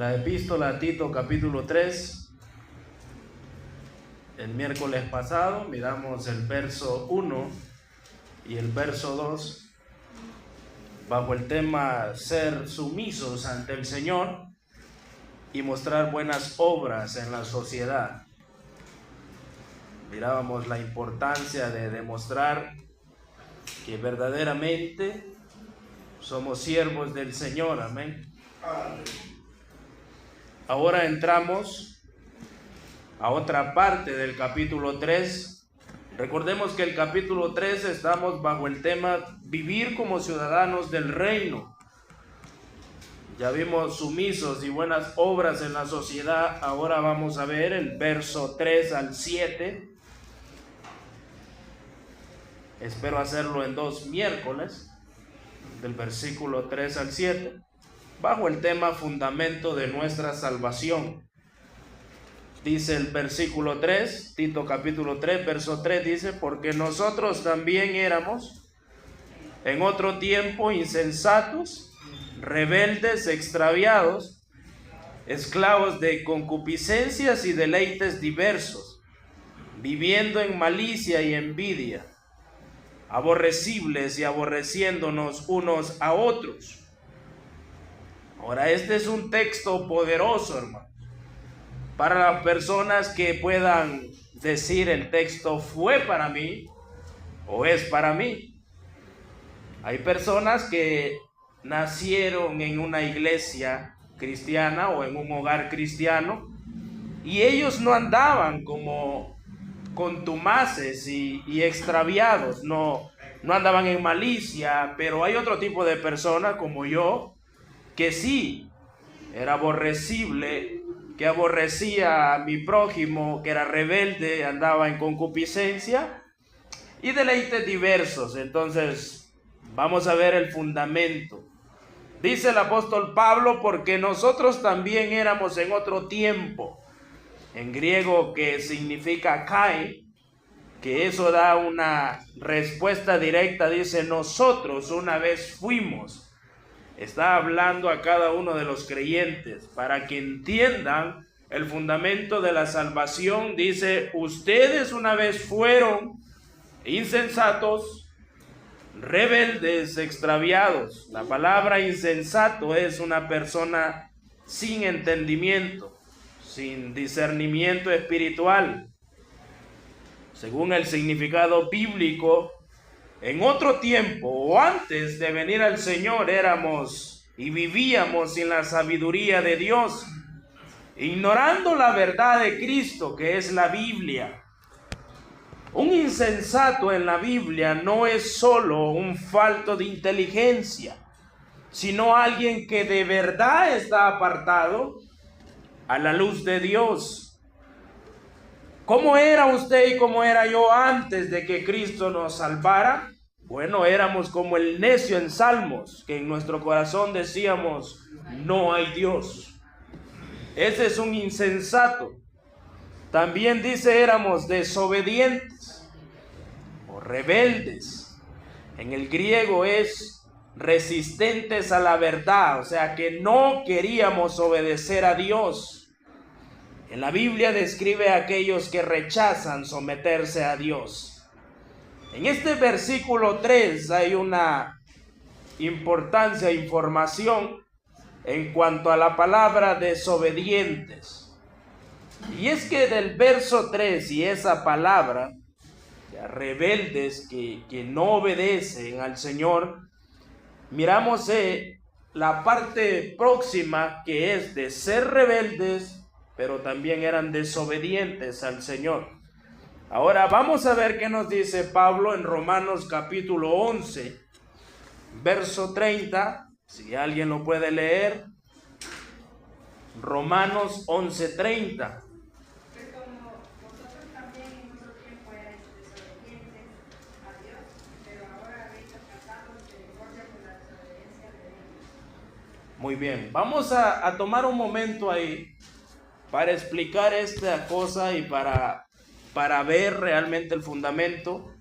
La epístola a Tito capítulo 3. El miércoles pasado miramos el verso 1 y el verso 2 bajo el tema ser sumisos ante el Señor y mostrar buenas obras en la sociedad. Mirábamos la importancia de demostrar que verdaderamente somos siervos del Señor, amén. Ahora entramos a otra parte del capítulo 3. Recordemos que el capítulo 3 estamos bajo el tema vivir como ciudadanos del reino. Ya vimos sumisos y buenas obras en la sociedad. Ahora vamos a ver el verso 3 al 7. Espero hacerlo en 2 miércoles, del versículo 3 al 7, bajo el tema fundamento de nuestra salvación. Dice el versículo 3, Tito capítulo 3, verso 3, dice: porque nosotros también éramos en otro tiempo insensatos, rebeldes, extraviados, esclavos de concupiscencias y deleites diversos, viviendo en malicia y envidia, aborrecibles y aborreciéndonos unos a otros. Ahora, este es un texto poderoso, hermano, para las personas que puedan decir el texto fue para mí o es para mí. Hay personas que nacieron en una iglesia cristiana o en un hogar cristiano y ellos no andaban como contumaces y extraviados, no andaban en malicia, pero hay otro tipo de personas como yo que sí era aborrecible, que aborrecía a mi prójimo, que era rebelde, andaba en concupiscencia y deleites diversos. Entonces vamos a ver el fundamento. Dice el apóstol Pablo: porque nosotros también éramos en otro tiempo. En griego, que significa kai, que eso da una respuesta directa, dice nosotros una vez fuimos. Está hablando a cada uno de los creyentes para que entiendan el fundamento de la salvación. Dice: ustedes una vez fueron insensatos, rebeldes, extraviados. La palabra insensato es una persona sin entendimiento, sin discernimiento espiritual. Según el significado bíblico, en otro tiempo o antes de venir al Señor éramos y vivíamos sin la sabiduría de Dios, ignorando la verdad de Cristo, que es la Biblia. Un insensato en la Biblia no es solo un falto de inteligencia, sino alguien que de verdad está apartado a la luz de Dios. ¿Cómo era usted y cómo era yo antes de que Cristo nos salvara? Bueno, éramos como el necio en Salmos, que en nuestro corazón decíamos: no hay Dios. Ese es un insensato. También dice: éramos desobedientes o rebeldes. En el griego es resistentes a la verdad, o sea que no queríamos obedecer a Dios. En la Biblia describe a aquellos que rechazan someterse a Dios. En este versículo 3 hay una importancia, información en cuanto a la palabra desobedientes. Y es que del verso 3 y esa palabra, rebeldes que no obedecen al Señor, miramos la parte próxima, que es de ser rebeldes, pero también eran desobedientes al Señor. Ahora vamos a ver qué nos dice Pablo en Romanos capítulo 11, verso 30, si alguien lo puede leer. Romanos 11:30. Muy bien, vamos a tomar un momento ahí para explicar esta cosa y para ver realmente el fundamento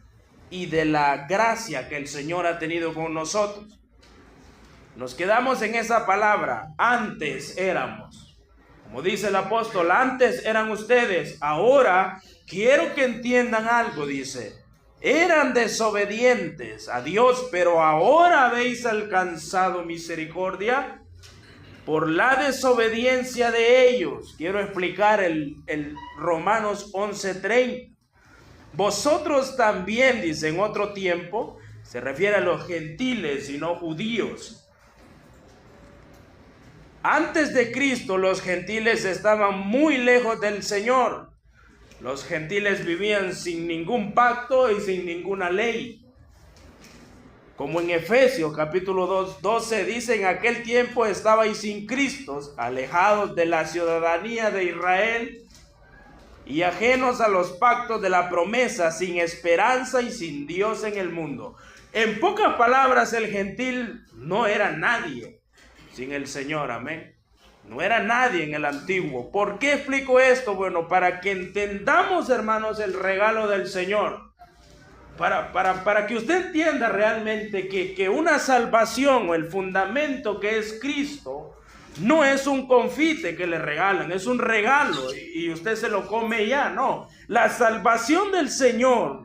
y de la gracia que el Señor ha tenido con nosotros. Nos quedamos en esa palabra, antes éramos. Como dice el apóstol, antes eran ustedes, ahora quiero que entiendan algo, dice. Eran desobedientes a Dios, pero ahora habéis alcanzado misericordia por la desobediencia de ellos. Quiero explicar el Romanos 11:30. Vosotros también, dice, en otro tiempo, se refiere a los gentiles y no judíos. Antes de Cristo, los gentiles estaban muy lejos del Señor. Los gentiles vivían sin ningún pacto y sin ninguna ley. Como en Efesios capítulo 2:12 dice, en aquel tiempo estabais sin Cristo, alejados de la ciudadanía de Israel y ajenos a los pactos de la promesa, sin esperanza y sin Dios en el mundo. En pocas palabras, el gentil no era nadie sin el Señor, amén. No era nadie en el antiguo. ¿Por qué explico esto? Bueno, para que entendamos, hermanos, el regalo del Señor. Para que usted entienda realmente que una salvación o el fundamento que es Cristo no es un confite que le regalan, es un regalo y usted se lo come ya, no. La salvación del Señor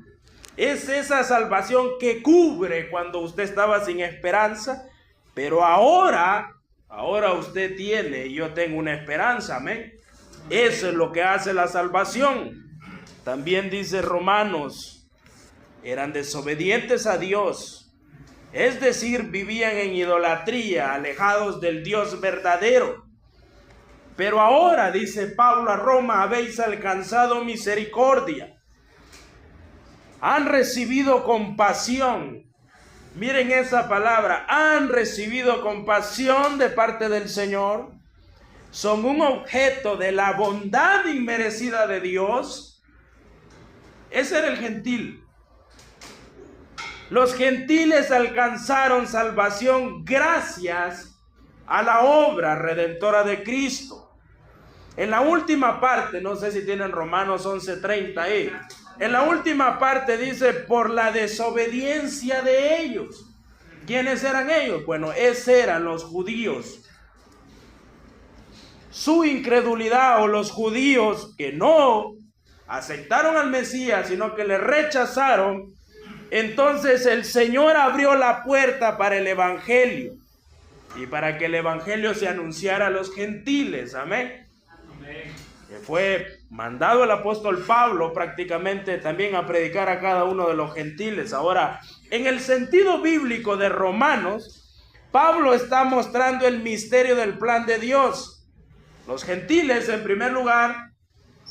es esa salvación que cubre cuando usted estaba sin esperanza, pero ahora usted tiene y yo tengo una esperanza, amén. Eso es lo que hace la salvación. También dice Romanos, eran desobedientes a Dios, es decir, vivían en idolatría, alejados del Dios verdadero. Pero ahora, dice Pablo a Roma, habéis alcanzado misericordia. Han recibido compasión. Miren esa palabra, han recibido compasión de parte del Señor. Son un objeto de la bondad inmerecida de Dios. Ese era el gentil. Los gentiles alcanzaron salvación gracias a la obra redentora de Cristo. En la última parte, no sé si tienen Romanos 11:30 ahí. En la última parte dice, por la desobediencia de ellos. ¿Quiénes eran ellos? Bueno, esos eran los judíos. Su incredulidad, o los judíos que no aceptaron al Mesías, sino que le rechazaron. Entonces el Señor abrió la puerta para el evangelio y para que el evangelio se anunciara a los gentiles, amén. Que fue mandado el apóstol Pablo prácticamente también a predicar a cada uno de los gentiles. Ahora, en el sentido bíblico de Romanos, Pablo está mostrando el misterio del plan de Dios. Los gentiles, en primer lugar,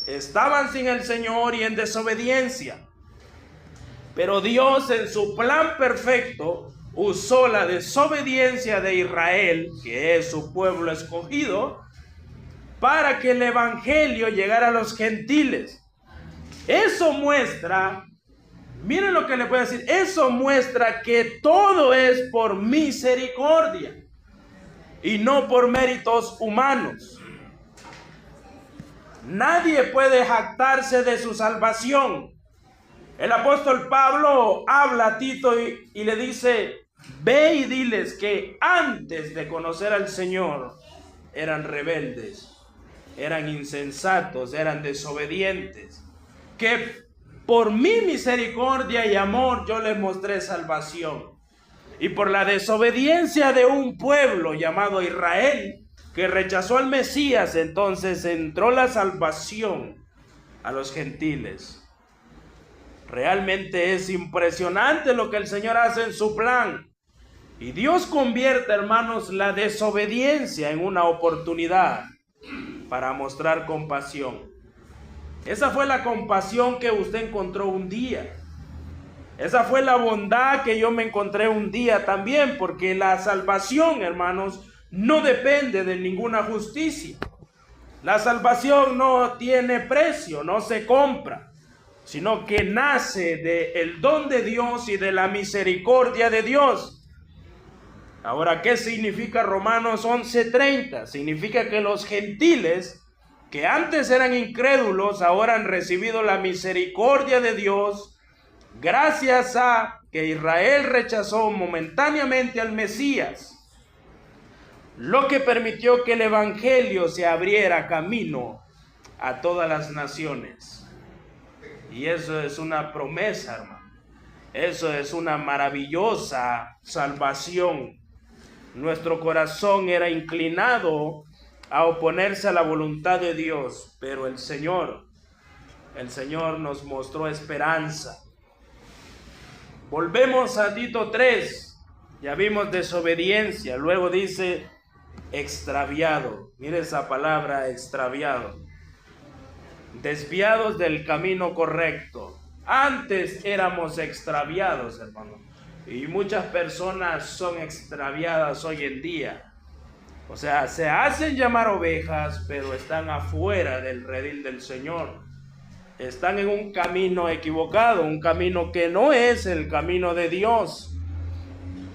estaban sin el Señor y en desobediencia. Pero Dios, en su plan perfecto, usó la desobediencia de Israel, que es su pueblo escogido, para que el evangelio llegara a los gentiles. Eso muestra, miren lo que le puedo decir, eso muestra que todo es por misericordia y no por méritos humanos. Nadie puede jactarse de su salvación. El apóstol Pablo habla a Tito y le dice, ve y diles que antes de conocer al Señor eran rebeldes, eran insensatos, eran desobedientes, que por mi misericordia y amor yo les mostré salvación. Y por la desobediencia de un pueblo llamado Israel, que rechazó al Mesías, entonces entró la salvación a los gentiles. Realmente es impresionante lo que el Señor hace en su plan. Y Dios convierte, hermanos, la desobediencia en una oportunidad para mostrar compasión. Esa fue la compasión que usted encontró un día. Esa fue la bondad que yo me encontré un día también, porque la salvación, hermanos, no depende de ninguna justicia. La salvación no tiene precio, no se compra, sino que nace del don de Dios y de la misericordia de Dios. Ahora, ¿qué significa Romanos 11:30? Significa que los gentiles, que antes eran incrédulos, ahora han recibido la misericordia de Dios, gracias a que Israel rechazó momentáneamente al Mesías. lo que permitió que el evangelio se abriera camino a todas las naciones. Y eso es una promesa, hermano. Eso es una maravillosa salvación. Nuestro corazón era inclinado a oponerse a la voluntad de Dios, pero el Señor nos mostró esperanza. Volvemos a Tito 3, ya vimos desobediencia, luego dice extraviado. Mire esa palabra, extraviado. Desviados del camino correcto. Antes éramos extraviados, hermano, y muchas personas son extraviadas hoy en día. O sea, se hacen llamar ovejas, pero están afuera del redil del Señor. Están en un camino equivocado, un camino que no es el camino de Dios.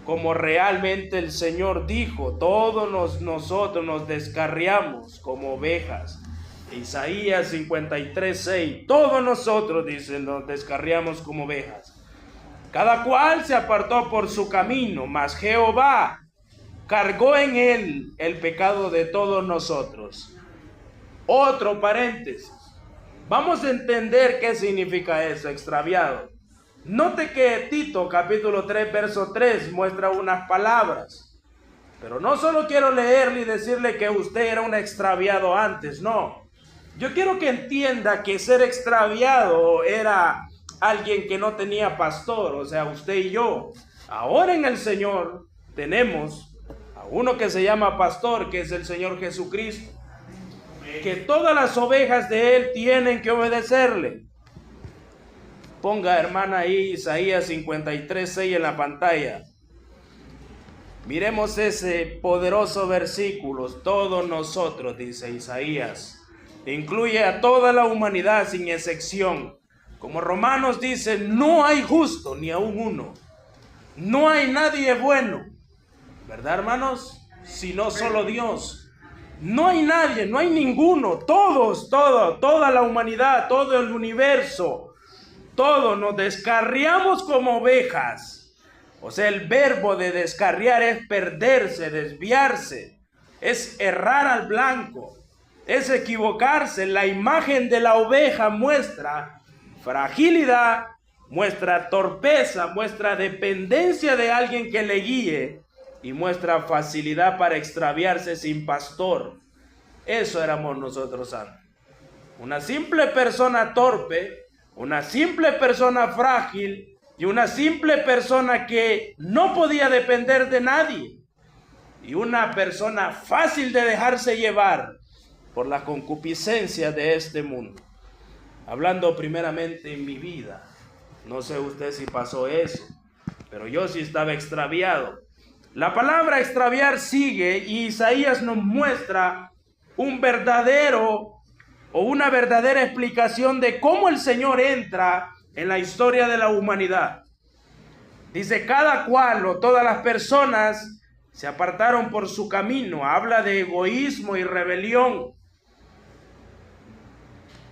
Como realmente el Señor dijo, todos nosotros nos descarriamos como ovejas. Isaías 53:6, todos nosotros, dice, nos descarriamos como ovejas. Cada cual se apartó por su camino, mas Jehová cargó en él el pecado de todos nosotros. Otro paréntesis. Vamos a entender qué significa eso, extraviado. Note que Tito capítulo 3, verso 3 muestra unas palabras. Pero no solo quiero leerle y decirle que usted era un extraviado antes, no. Yo quiero que entienda que ser extraviado era alguien que no tenía pastor, o sea, usted y yo. Ahora en el Señor tenemos a uno que se llama pastor, que es el Señor Jesucristo. Que todas las ovejas de él tienen que obedecerle. Ponga, hermana, ahí Isaías 53:6 en la pantalla. Miremos ese poderoso versículo. Todos nosotros, dice Isaías, incluye a toda la humanidad sin excepción. Como Romanos dice, no hay justo ni aun uno. No hay nadie bueno, ¿verdad, hermanos? Sino solo Dios. No hay nadie, no hay ninguno. Toda la humanidad, todo el universo, todos nos descarriamos como ovejas. O sea, el verbo de descarriar es perderse, desviarse, es errar al blanco, es equivocarse. La imagen de la oveja muestra fragilidad, muestra torpeza, muestra dependencia de alguien que le guíe y muestra facilidad para extraviarse sin pastor. Eso éramos nosotros antes. Una simple persona torpe, una simple persona frágil y una simple persona que no podía depender de nadie. Y una persona fácil de dejarse llevar por la concupiscencia de este mundo. Hablando primeramente en mi vida. No sé usted si pasó eso, pero yo sí estaba extraviado. La palabra extraviar sigue y Isaías nos muestra un verdadero o una verdadera explicación de cómo el Señor entra en la historia de la humanidad. Dice, cada cual o todas las personas se apartaron por su camino. Habla de egoísmo y rebelión.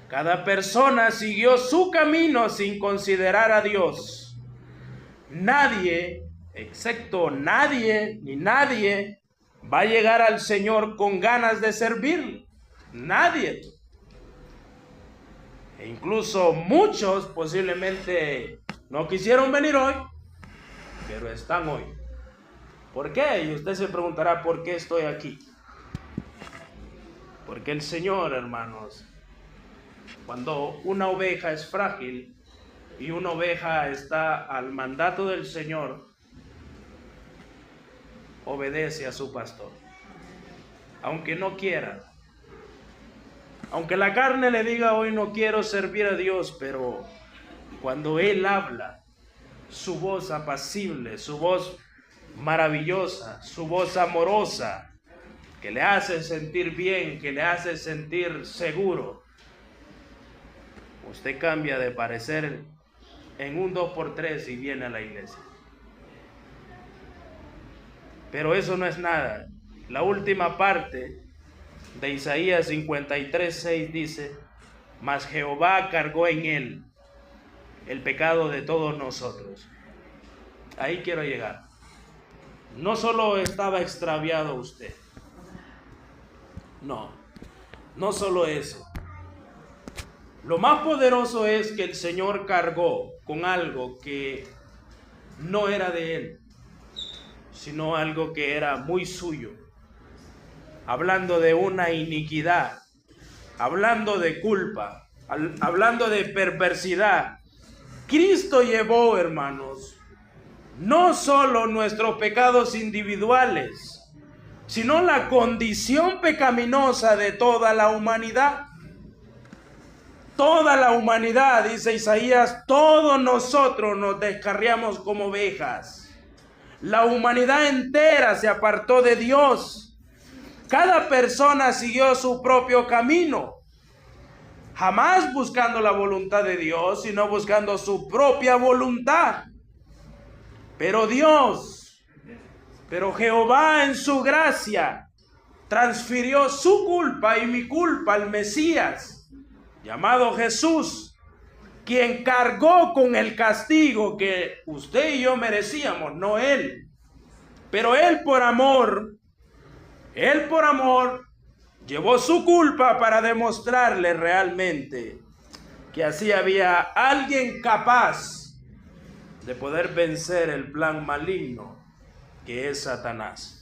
Cada persona siguió su camino sin considerar a Dios. Nadie, excepto nadie, ni nadie, va a llegar al Señor con ganas de servir. Nadie. E incluso muchos posiblemente no quisieron venir hoy, pero están hoy. ¿Por qué? Y usted se preguntará, ¿por qué estoy aquí? Porque el Señor, hermanos, cuando una oveja es frágil y una oveja está al mandato del Señor, obedece a su pastor, aunque no quiera. Aunque la carne le diga hoy no quiero servir a Dios, pero cuando Él habla, su voz apacible, su voz maravillosa, su voz amorosa, que le hace sentir bien, que le hace sentir seguro, usted cambia de parecer en un 2x3 y viene a la iglesia. Pero eso no es nada. La última parte de Isaías 53:6 dice, mas Jehová cargó en él el pecado de todos nosotros. Ahí quiero llegar. no solo estaba extraviado usted. No solo eso. Lo más poderoso es que el Señor cargó con algo que no era de Él, sino algo que era muy suyo. Hablando de una iniquidad, hablando de culpa, hablando de perversidad. Cristo llevó, hermanos, no solo nuestros pecados individuales, sino la condición pecaminosa de toda la humanidad. Toda la humanidad, dice Isaías, todos nosotros nos descarriamos como ovejas. La humanidad entera se apartó de Dios. Cada persona siguió su propio camino, jamás buscando la voluntad de Dios, sino buscando su propia voluntad. Pero Jehová en su gracia transfirió su culpa y mi culpa al Mesías, llamado Jesús, quien cargó con el castigo que usted y yo merecíamos, no Él. Pero Él por amor, llevó su culpa para demostrarle realmente que así había alguien capaz de poder vencer el plan maligno que es Satanás.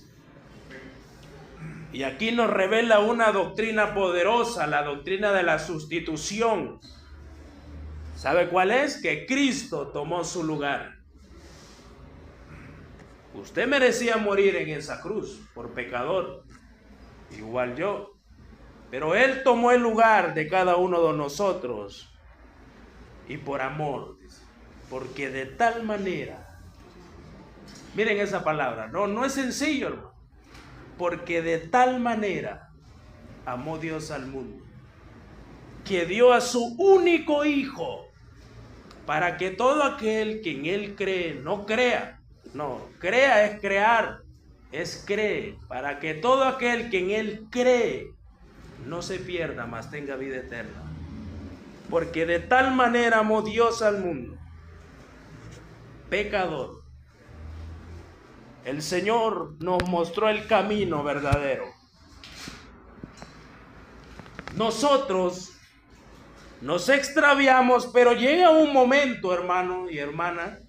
Y aquí nos revela una doctrina poderosa, la doctrina de la sustitución. ¿Sabe cuál es? Que Cristo tomó su lugar. Usted merecía morir en esa cruz por pecador, igual yo. Pero Él tomó el lugar de cada uno de nosotros. Y por amor, porque de tal manera, miren esa palabra, no es sencillo, hermano. Porque de tal manera amó Dios al mundo, que dio a su único Hijo, para que todo aquel que en Él cree, no crea, crea es crear, es cree, para que todo aquel que en Él cree, no se pierda, mas tenga vida eterna. Porque de tal manera amó Dios al mundo, pecador. El Señor nos mostró el camino verdadero. Nosotros nos extraviamos, pero llega un momento, hermano y hermana,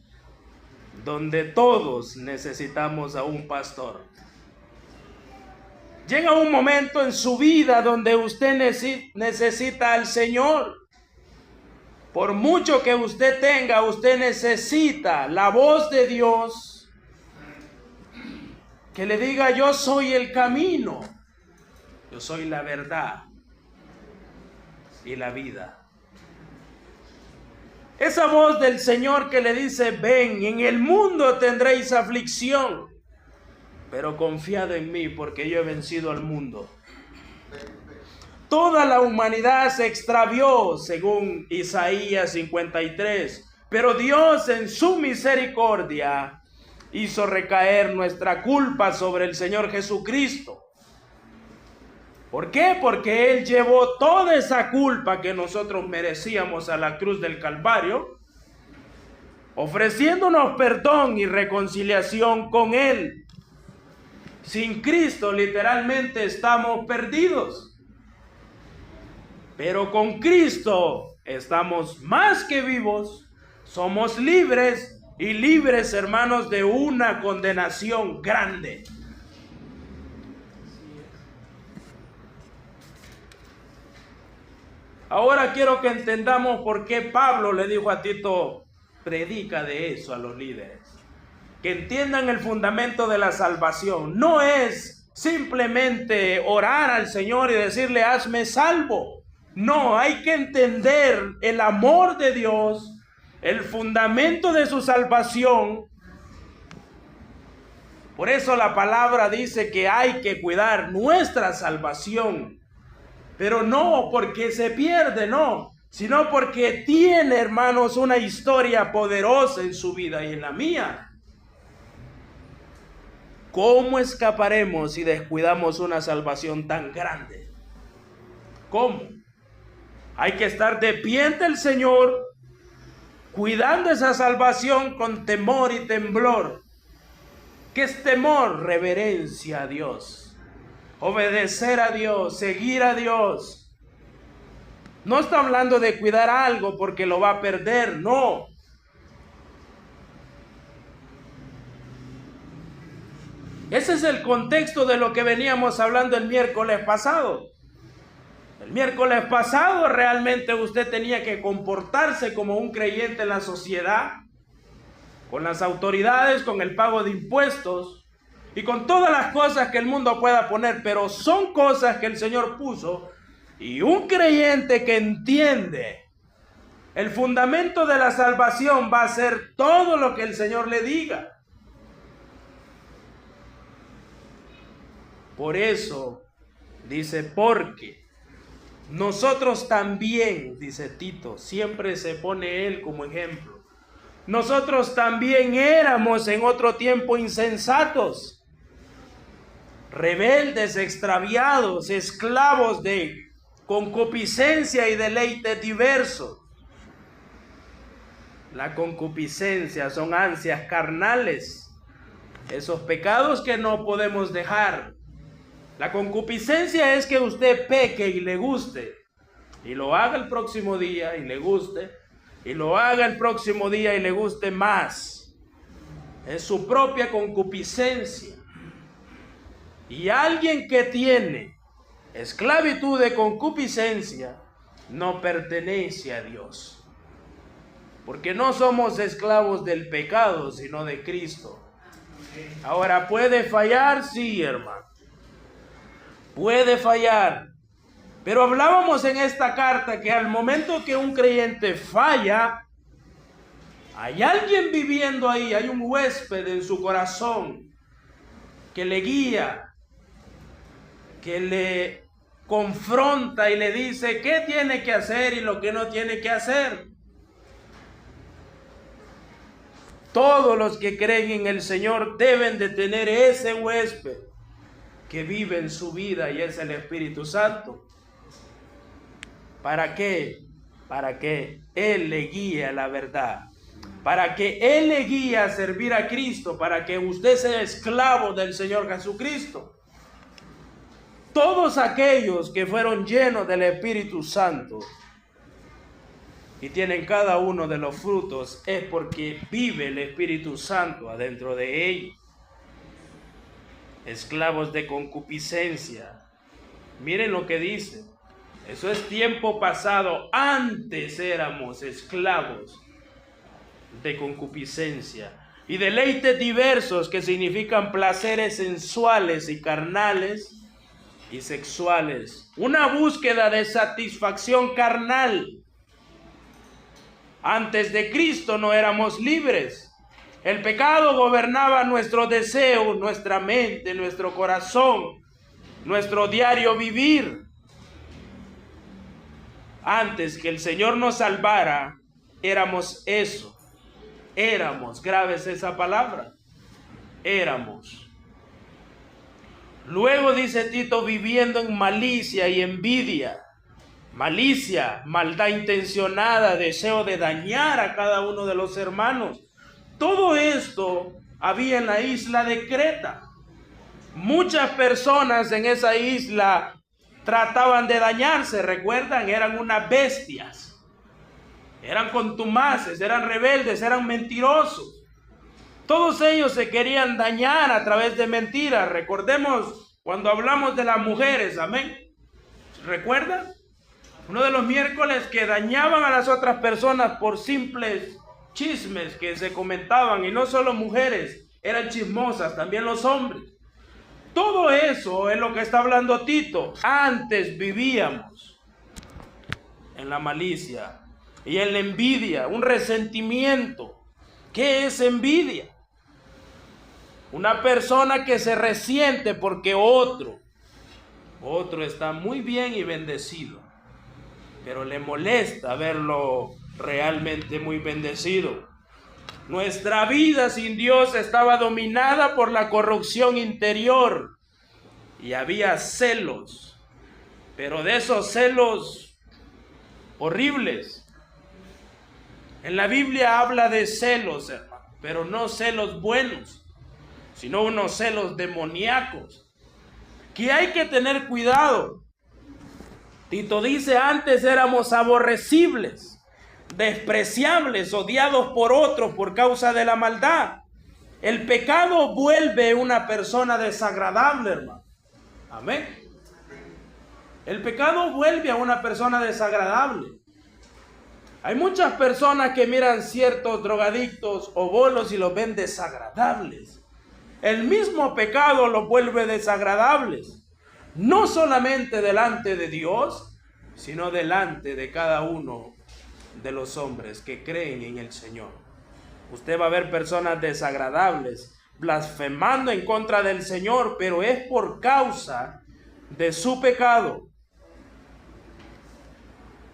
donde todos necesitamos a un pastor. Llega un momento en su vida donde usted necesita al Señor. Por mucho que usted tenga, usted necesita la voz de Dios que le diga: yo soy el camino, yo soy la verdad y la vida. Esa voz del Señor que le dice: ven, en el mundo tendréis aflicción, pero confiad en mí, porque yo he vencido al mundo. Toda la humanidad se extravió, según Isaías 53, pero Dios en su misericordia hizo recaer nuestra culpa sobre el Señor Jesucristo. ¿Por qué? Porque Él llevó toda esa culpa que nosotros merecíamos a la cruz del Calvario, ofreciéndonos perdón y reconciliación con Él. Sin Cristo, literalmente, estamos perdidos. Pero con Cristo estamos más que vivos, somos libres, y libres, hermanos, de una condenación grande. Ahora quiero que entendamos por qué Pablo le dijo a Tito: predica de eso a los líderes. Que entiendan el fundamento de la salvación. No es simplemente orar al Señor y decirle: hazme salvo. No, hay que entender el amor de Dios, el fundamento de su salvación. Por eso la palabra dice que hay que cuidar nuestra salvación. Pero no porque se pierde, no, sino porque tiene, hermanos, una historia poderosa en su vida y en la mía. ¿Cómo escaparemos si descuidamos una salvación tan grande? ¿Cómo? Hay que estar de pie ante el Señor, cuidando esa salvación con temor y temblor. ¿Qué es temor? Reverencia a Dios, obedecer a Dios, seguir a Dios. No está hablando de cuidar algo porque lo va a perder, no. Ese es el contexto de lo que veníamos hablando el miércoles pasado. El miércoles pasado realmente usted tenía que comportarse como un creyente en la sociedad, con las autoridades, con el pago de impuestos y con todas las cosas que el mundo pueda poner, pero son cosas que el Señor puso, y un creyente que entiende el fundamento de la salvación va a hacer todo lo que el Señor le diga. Por eso dice, porque nosotros también, dice Tito, siempre se pone él como ejemplo. Nosotros también éramos en otro tiempo insensatos, rebeldes, extraviados, esclavos de concupiscencia y deleites diversos. La concupiscencia son ansias carnales, esos pecados que no podemos dejar. La concupiscencia es que usted peque y le guste, y lo haga el próximo día y le guste, y lo haga el próximo día y le guste más. Es su propia concupiscencia. Y alguien que tiene esclavitud de concupiscencia no pertenece a Dios, porque no somos esclavos del pecado, sino de Cristo. Ahora, ¿puede fallar? Sí, hermano. Puede fallar. Pero hablábamos en esta carta que al momento que un creyente falla, hay alguien viviendo ahí, hay un huésped en su corazón que le guía, que le confronta y le dice qué tiene que hacer y lo que no tiene que hacer. Todos los que creen en el Señor deben de tener ese huésped que vive en su vida, y es el Espíritu Santo. ¿Para qué? Para que Él le guíe a la verdad, para que Él le guíe a servir a Cristo, para que usted sea esclavo del Señor Jesucristo. Todos aquellos que fueron llenos del Espíritu Santo y tienen cada uno de los frutos es porque vive el Espíritu Santo adentro de ellos. Esclavos de concupiscencia. Miren lo que dice. Eso es tiempo pasado. Antes éramos esclavos de concupiscencia y deleites diversos, que significan placeres sensuales y carnales y sexuales. Una búsqueda de satisfacción carnal. Antes de Cristo no éramos libres. El pecado gobernaba nuestro deseo, nuestra mente, nuestro corazón, nuestro diario vivir. Antes que el Señor nos salvara, éramos eso. Éramos, graves esa palabra, éramos. Luego dice Tito, viviendo en malicia y envidia. Malicia, maldad intencionada, deseo de dañar a cada uno de los hermanos. Todo esto había en la isla de Creta. Muchas personas en esa isla trataban de dañarse, recuerdan, eran unas bestias. Eran contumaces, eran rebeldes, eran mentirosos. Todos ellos se querían dañar a través de mentiras. Recordemos cuando hablamos de las mujeres, amén. ¿Recuerdan? Uno de los miércoles que dañaban a las otras personas por simples chismes que se comentaban, y no solo mujeres, eran chismosas, también los hombres. Todo eso es lo que está hablando Tito. Antes vivíamos en la malicia y en la envidia, un resentimiento. ¿Qué es envidia? Una persona que se resiente porque otro está muy bien y bendecido, pero le molesta verlo realmente muy bendecido. Nuestra vida sin Dios estaba dominada por la corrupción interior y había celos, pero de esos celos horribles. En la Biblia habla de celos, hermano, pero no celos buenos. sino unos celos demoníacos, que hay que tener cuidado. Tito dice, antes éramos aborrecibles, despreciables, odiados por otros por causa de la maldad. El pecado vuelve una persona desagradable, hermano. Amén. El pecado vuelve a una persona desagradable. Hay muchas personas que miran ciertos drogadictos o bolos y los ven desagradables. El mismo pecado los vuelve desagradables. No solamente delante de Dios, sino delante de cada uno de los hombres que creen en el Señor. Usted va a ver personas desagradables, blasfemando en contra del Señor, pero es por causa de su pecado.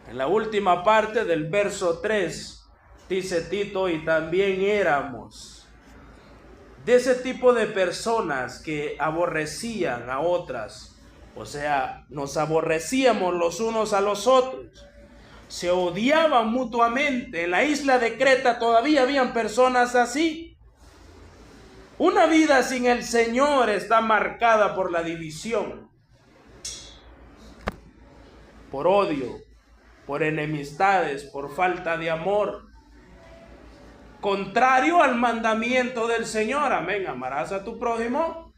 En la última parte del verso 3, dice Tito, y también éramos de ese tipo de personas que aborrecían a otras. O sea, nos aborrecíamos los unos a los otros. Se odiaban mutuamente. En la isla de Creta todavía habían personas así. Una vida sin el Señor está marcada por la división, por odio, por enemistades, por falta de amor. Contrario al mandamiento del Señor. Amén. Amarás a tu prójimo,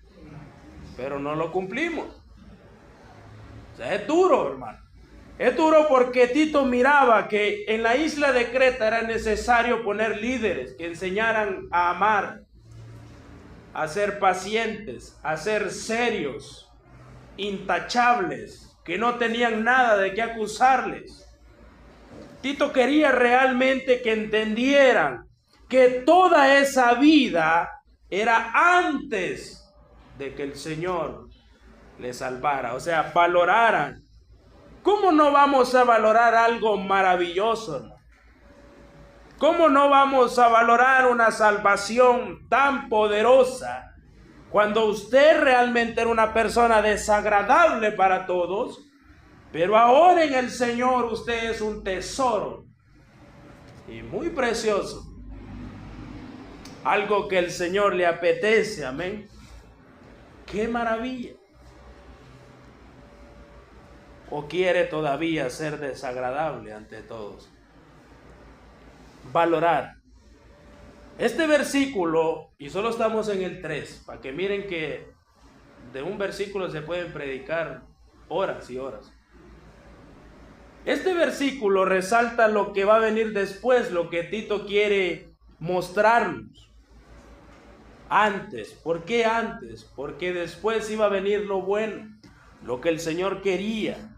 pero no lo cumplimos. O sea, es duro, hermano. Es duro porque Tito miraba que en la isla de Creta era necesario poner líderes que enseñaran a amar, a ser pacientes, a ser serios, intachables, que no tenían nada de qué acusarles. Tito quería realmente que entendieran que toda esa vida era antes de que el Señor les salvara. O sea, valoraran. ¿Cómo no vamos a valorar algo maravilloso, hermano? ¿Cómo no vamos a valorar una salvación tan poderosa cuando usted realmente era una persona desagradable para todos, pero ahora en el Señor usted es un tesoro y muy precioso? Algo que el Señor le apetece, amén. ¡Qué maravilla! ¿O quiere todavía ser desagradable ante todos? Valorar. Este versículo, y solo estamos en el 3, para que miren que de un versículo se pueden predicar horas y horas. Este versículo resalta lo que va a venir después, lo que Tito quiere mostrarnos. Antes. ¿Por qué antes? Porque después iba a venir lo bueno, lo que el Señor quería.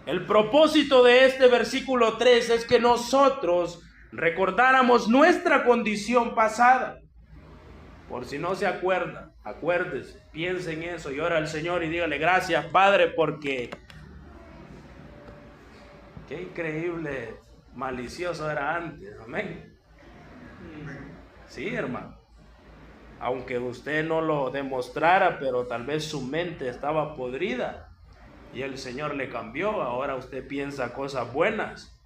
El propósito de este versículo 3 es que nosotros recordáramos nuestra condición pasada. Por si no se acuerda, acuérdese, piense en eso y ora al Señor y dígale: gracias, Padre, porque qué increíble malicioso era antes. Amén. Sí, hermano. Aunque usted no lo demostrara, pero tal vez su mente estaba podrida y el Señor le cambió. Ahora usted piensa cosas buenas.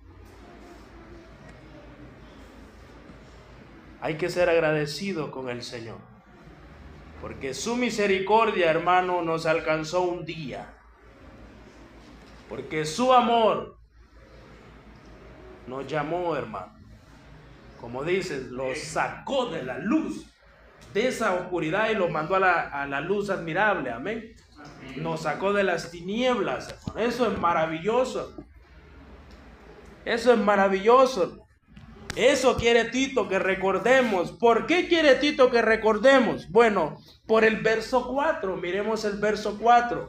Hay que ser agradecido con el Señor, porque su misericordia, hermano, nos alcanzó un día. Porque su amor nos llamó, hermano. Como dices, los sacó de la luz, de esa oscuridad, y los mandó a la luz admirable. Amén. Nos sacó de las tinieblas, hermano. Eso es maravilloso. Eso es maravilloso. Eso quiere Tito que recordemos. ¿Por qué quiere Tito que recordemos? Bueno, por el verso 4. Miremos el verso 4.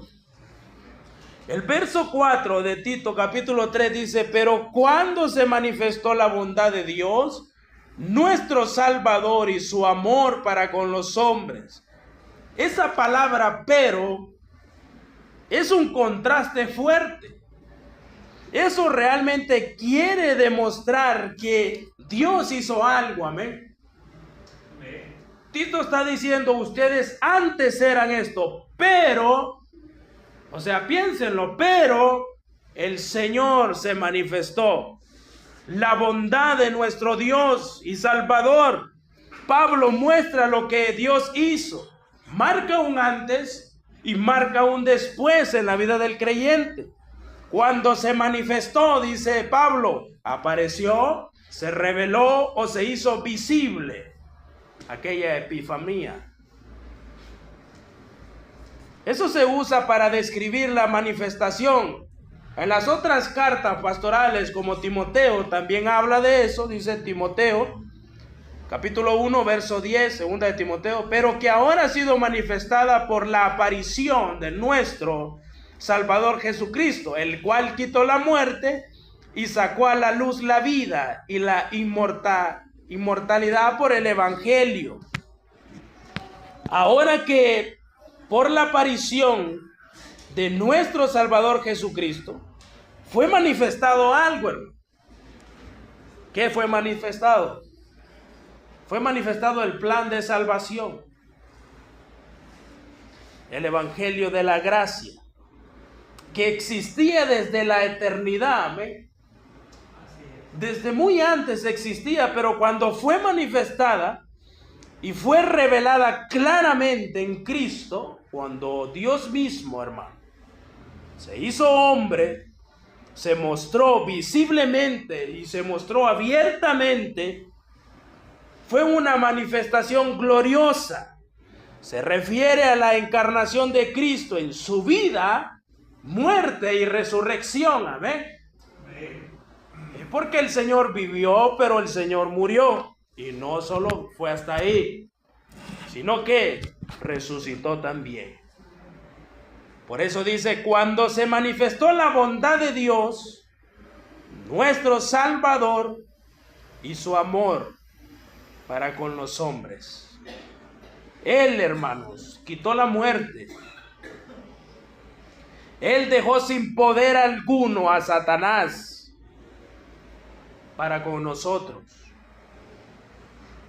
El verso 4 de Tito capítulo 3 dice: pero cuando se manifestó la bondad de Dios, nuestro Salvador, y su amor para con los hombres. Esa palabra pero es un contraste fuerte. Eso realmente quiere demostrar que Dios hizo algo, amén. Tito está diciendo: ustedes antes eran esto, pero, o sea, piénsenlo, pero el Señor se manifestó. La bondad de nuestro Dios y Salvador. Pablo muestra lo que Dios hizo. Marca un antes y marca un después en la vida del creyente. Cuando se manifestó, dice Pablo, apareció, se reveló o se hizo visible. Aquella epifanía. Eso se usa para describir la manifestación. En las otras cartas pastorales, como Timoteo, también habla de eso, dice Timoteo, capítulo 1, verso 10, segunda de Timoteo, pero que ahora ha sido manifestada por la aparición de nuestro Salvador Jesucristo, el cual quitó la muerte y sacó a la luz la vida y la inmortalidad por el Evangelio. Ahora que por la aparición de nuestro Salvador Jesucristo fue manifestado algo, hermano. ¿Qué fue manifestado? Fue manifestado el plan de salvación, el Evangelio de la gracia, que existía desde la eternidad, ¿amén? Desde muy antes existía, pero cuando fue manifestada y fue revelada claramente en Cristo, cuando Dios mismo, hermano, se hizo hombre, se mostró visiblemente y se mostró abiertamente, fue una manifestación gloriosa. Se refiere a la encarnación de Cristo en su vida, muerte y resurrección. Amén. Es porque el Señor vivió, pero el Señor murió. Y no solo fue hasta ahí, sino que resucitó también. Por eso dice, cuando se manifestó la bondad de Dios, nuestro Salvador, y su amor para con los hombres. Él, hermanos, quitó la muerte. Él dejó sin poder alguno a Satanás para con nosotros.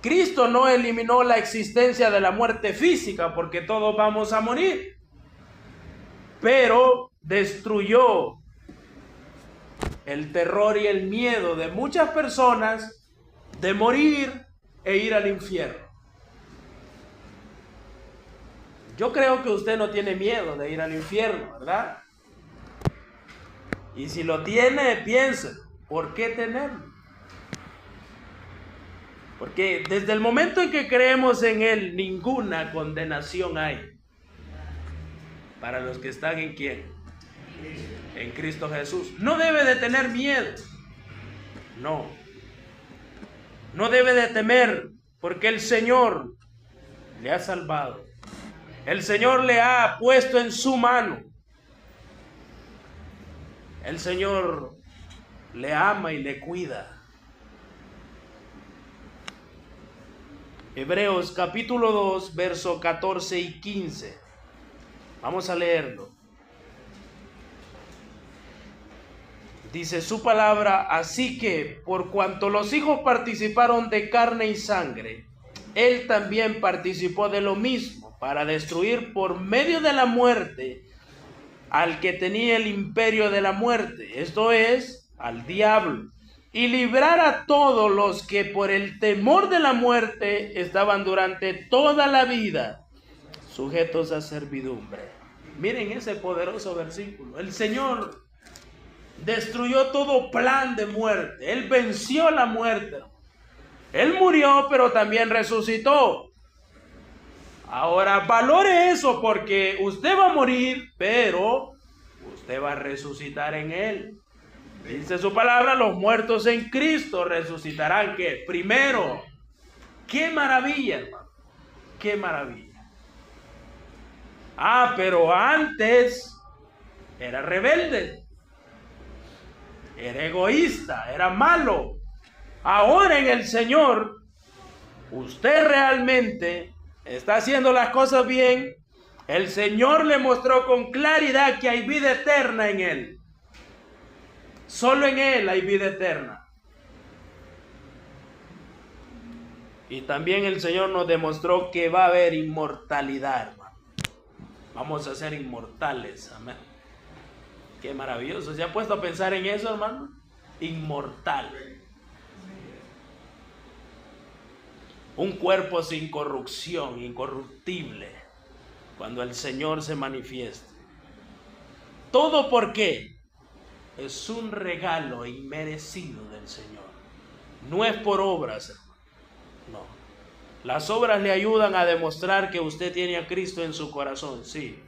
Cristo no eliminó la existencia de la muerte física, porque todos vamos a morir, pero destruyó el terror y el miedo de muchas personas de morir e ir al infierno. Yo creo que usted no tiene miedo de ir al infierno, ¿verdad? Y si lo tiene, piense, ¿por qué tenerlo? Porque desde el momento en que creemos en Él, ninguna condenación hay para los que están en ¿quién? En Cristo Jesús. No debe de tener miedo. No debe de temer, porque el Señor le ha salvado. El Señor le ha puesto en su mano. El Señor le ama y le cuida. Hebreos capítulo 2, verso 14 y 15. Vamos a leerlo. Dice su palabra, así que por cuanto los hijos participaron de carne y sangre, Él también participó de lo mismo, para destruir por medio de la muerte al que tenía el imperio de la muerte, esto es, al diablo, y librar a todos los que por el temor de la muerte estaban durante toda la vida sujetos a servidumbre. Miren ese poderoso versículo. El Señor destruyó todo plan de muerte. Él venció la muerte. Él murió, pero también resucitó. Ahora valore eso, porque usted va a morir, pero usted va a resucitar en Él. Dice su palabra, los muertos en Cristo resucitarán. ¿Qué? Primero. ¡Qué maravilla, hermano! ¡Qué maravilla! Pero antes era rebelde, era egoísta, era malo. Ahora en el Señor, usted realmente está haciendo las cosas bien. El Señor le mostró con claridad que hay vida eterna en Él. Solo en Él hay vida eterna. Y también el Señor nos demostró que va a haber inmortalidad, hermano. Vamos a ser inmortales, amén. Qué maravilloso. ¿Se ha puesto a pensar en eso, hermano? Inmortal. un cuerpo sin corrupción, incorruptible, cuando el Señor se manifieste. ¿Todo por qué? Es un regalo inmerecido del Señor. No es por obras, hermano. No. Las obras le ayudan a demostrar que usted tiene a Cristo en su corazón, sí,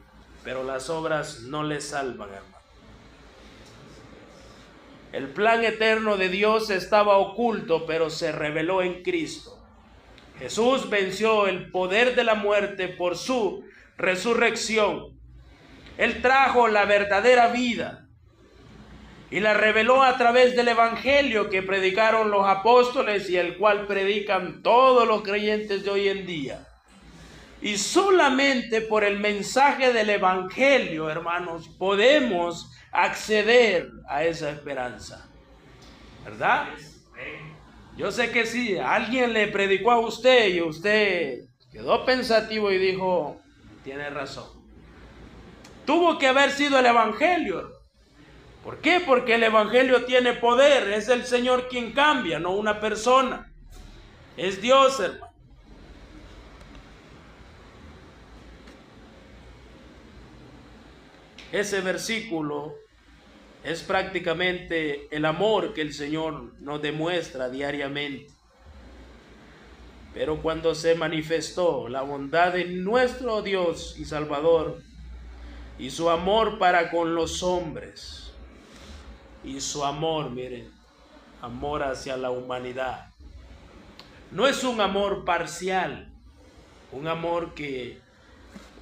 pero las obras no le salvan, hermano. El plan eterno de Dios estaba oculto, pero se reveló en Cristo. Jesús venció el poder de la muerte por su resurrección. Él trajo la verdadera vida y la reveló a través del evangelio que predicaron los apóstoles y el cual predican todos los creyentes de hoy en día. Y solamente por el mensaje del evangelio, hermanos, podemos acceder a esa esperanza, ¿verdad? Yo sé que sí, alguien le predicó a usted y usted quedó pensativo y dijo, tiene razón. Tuvo que haber sido el evangelio. ¿Por qué? Porque el evangelio tiene poder, es el Señor quien cambia, no una persona. Es Dios, hermano. Ese versículo es prácticamente el amor que el Señor nos demuestra diariamente. Pero cuando se manifestó la bondad de nuestro Dios y Salvador y su amor para con los hombres y su amor, miren, amor hacia la humanidad, no es un amor parcial, un amor que,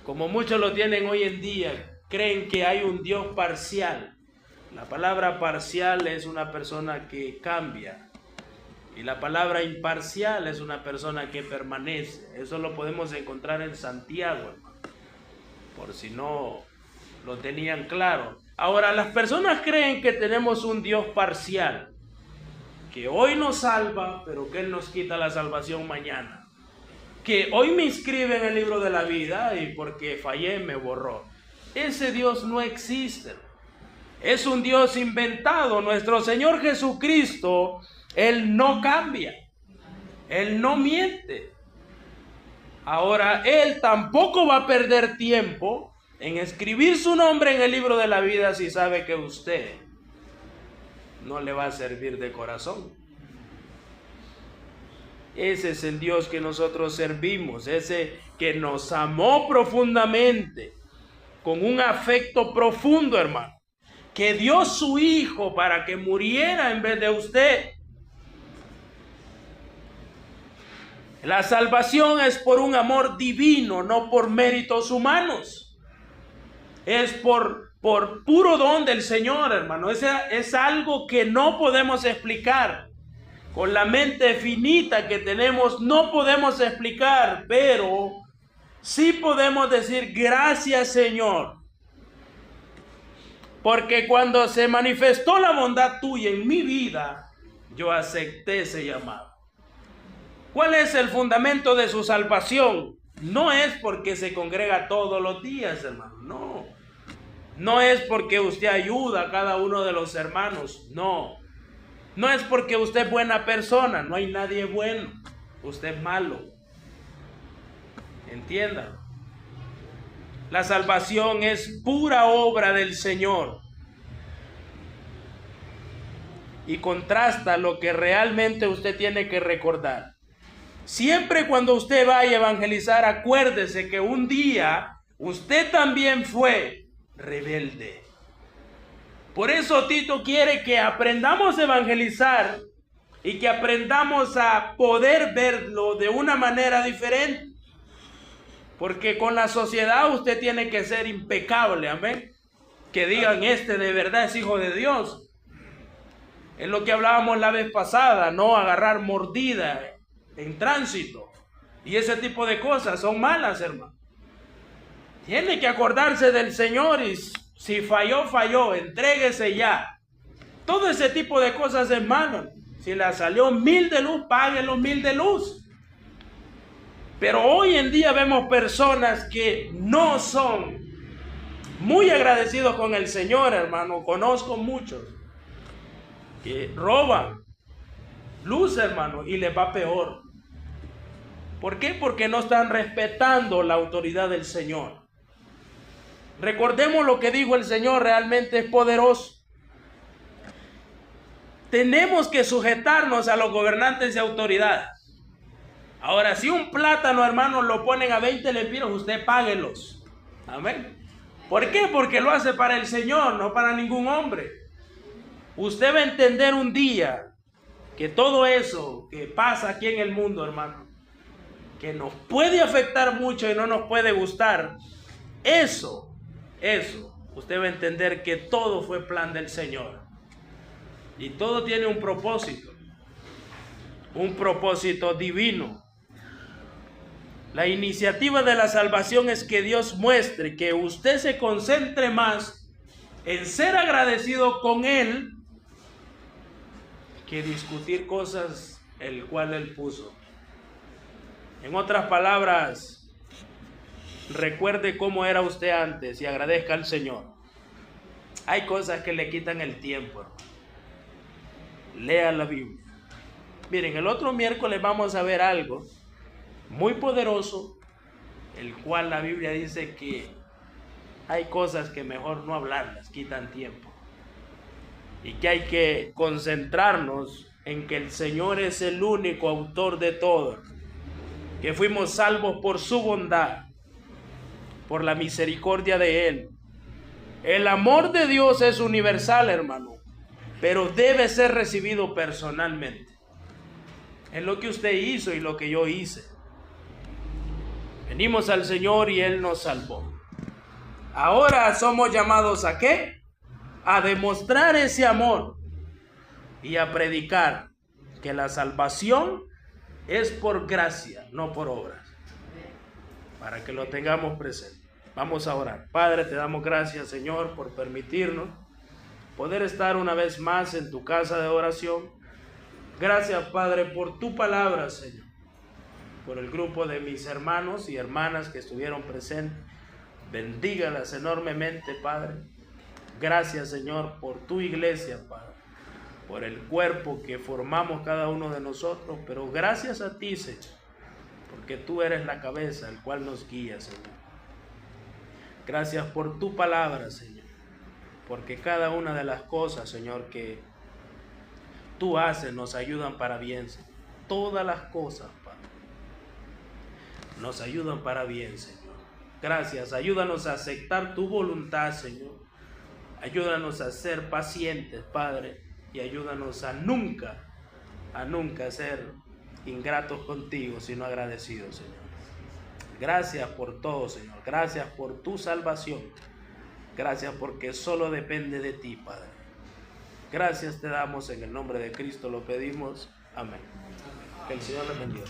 como muchos lo tienen hoy en día, creen que hay un Dios parcial. La palabra parcial es una persona que cambia. Y la palabra imparcial es una persona que permanece. Eso lo podemos encontrar en Santiago, hermano, por si no lo tenían claro. Ahora, las personas creen que tenemos un Dios parcial, que hoy nos salva, pero que Él nos quita la salvación mañana. Que hoy me inscribe en el libro de la vida y porque fallé me borró. Ese Dios no existe. Es un Dios inventado. Nuestro Señor Jesucristo, Él no cambia. Él no miente. Ahora, Él tampoco va a perder tiempo en escribir su nombre en el libro de la vida si sabe que usted no le va a servir de corazón. Ese es el Dios que nosotros servimos, ese que nos amó profundamente, con un afecto profundo, hermano, que dio su Hijo para que muriera en vez de usted. La salvación es por un amor divino, no por méritos humanos. Es por puro don del Señor, hermano. Es algo que no podemos explicar. Con la mente finita que tenemos no podemos explicar, pero sí podemos decir gracias, Señor. Porque cuando se manifestó la bondad tuya en mi vida, yo acepté ese llamado. ¿Cuál es el fundamento de su salvación? No es porque se congrega todos los días, hermano, no. No es porque usted ayuda a cada uno de los hermanos, no. No es porque usted es buena persona, no hay nadie bueno, usted es malo. Entiendan. La salvación es pura obra del Señor. Y contrasta lo que realmente usted tiene que recordar. Siempre cuando usted vaya a evangelizar, acuérdese que un día usted también fue rebelde. Por eso Tito quiere que aprendamos a evangelizar y que aprendamos a poder verlo de una manera diferente. Porque con la sociedad usted tiene que ser impecable, amén. Que digan, este de verdad es hijo de Dios. Es lo que hablábamos la vez pasada, no agarrar mordida en tránsito. Y ese tipo de cosas son malas, hermano. Tiene que acordarse del Señor y si falló, falló, entréguese ya. Todo ese tipo de cosas es malo. Si le salió 1000 de luz, pague los 1000 de luz. Pero hoy en día vemos personas que no son muy agradecidos con el Señor, hermano. Conozco muchos que roban luz, hermano, y les va peor. ¿Por qué? Porque no están respetando la autoridad del Señor. Recordemos lo que dijo el Señor, realmente es poderoso. Tenemos que sujetarnos a los gobernantes y autoridades. Ahora, si un plátano, hermanos, lo ponen a 20 lempiras, usted páguelos. Amén. ¿Por qué? Porque lo hace para el Señor, no para ningún hombre. Usted va a entender un día que todo eso que pasa aquí en el mundo, hermano, que nos puede afectar mucho y no nos puede gustar, eso, usted va a entender que todo fue plan del Señor. Y todo tiene un propósito divino. La iniciativa de la salvación es que Dios muestre que usted se concentre más en ser agradecido con Él que discutir cosas el cual Él puso. En otras palabras, recuerde cómo era usted antes y agradezca al Señor. Hay cosas que le quitan el tiempo, hermano. Lea la Biblia. Miren, el otro miércoles vamos a ver algo muy poderoso, el cual la Biblia dice que hay cosas que mejor no hablarlas, quitan tiempo. Y que hay que concentrarnos en que el Señor es el único autor de todo, que fuimos salvos por su bondad, por la misericordia de Él. El amor de Dios es universal, hermano, pero debe ser recibido personalmente. Es lo que usted hizo y lo que yo hice. Venimos al Señor y Él nos salvó. Ahora somos llamados ¿a qué? A demostrar ese amor y a predicar que la salvación es por gracia, no por obras. Para que lo tengamos presente. Vamos a orar. Padre, te damos gracias, Señor, por permitirnos poder estar una vez más en tu casa de oración. Gracias, Padre, por tu palabra, Señor. Por el grupo de mis hermanos y hermanas que estuvieron presentes. Bendígalas enormemente, Padre. Gracias, Señor, por tu iglesia, Padre. Por el cuerpo que formamos cada uno de nosotros. Pero gracias a ti, Señor. Porque tú eres la cabeza, el cual nos guía, Señor. Gracias por tu palabra, Señor. Porque cada una de las cosas, Señor, que tú haces nos ayudan para bien, Señor. Todas las cosas, Padre, nos ayudan para bien, Señor. Gracias, ayúdanos a aceptar tu voluntad, Señor. Ayúdanos a ser pacientes, Padre, y ayúdanos a nunca ser ingratos contigo, sino agradecidos, Señor. Gracias por todo, Señor. Gracias por tu salvación. Gracias porque solo depende de ti, Padre. Gracias te damos en el nombre de Cristo, lo pedimos. Amén. Que el Señor les bendiga.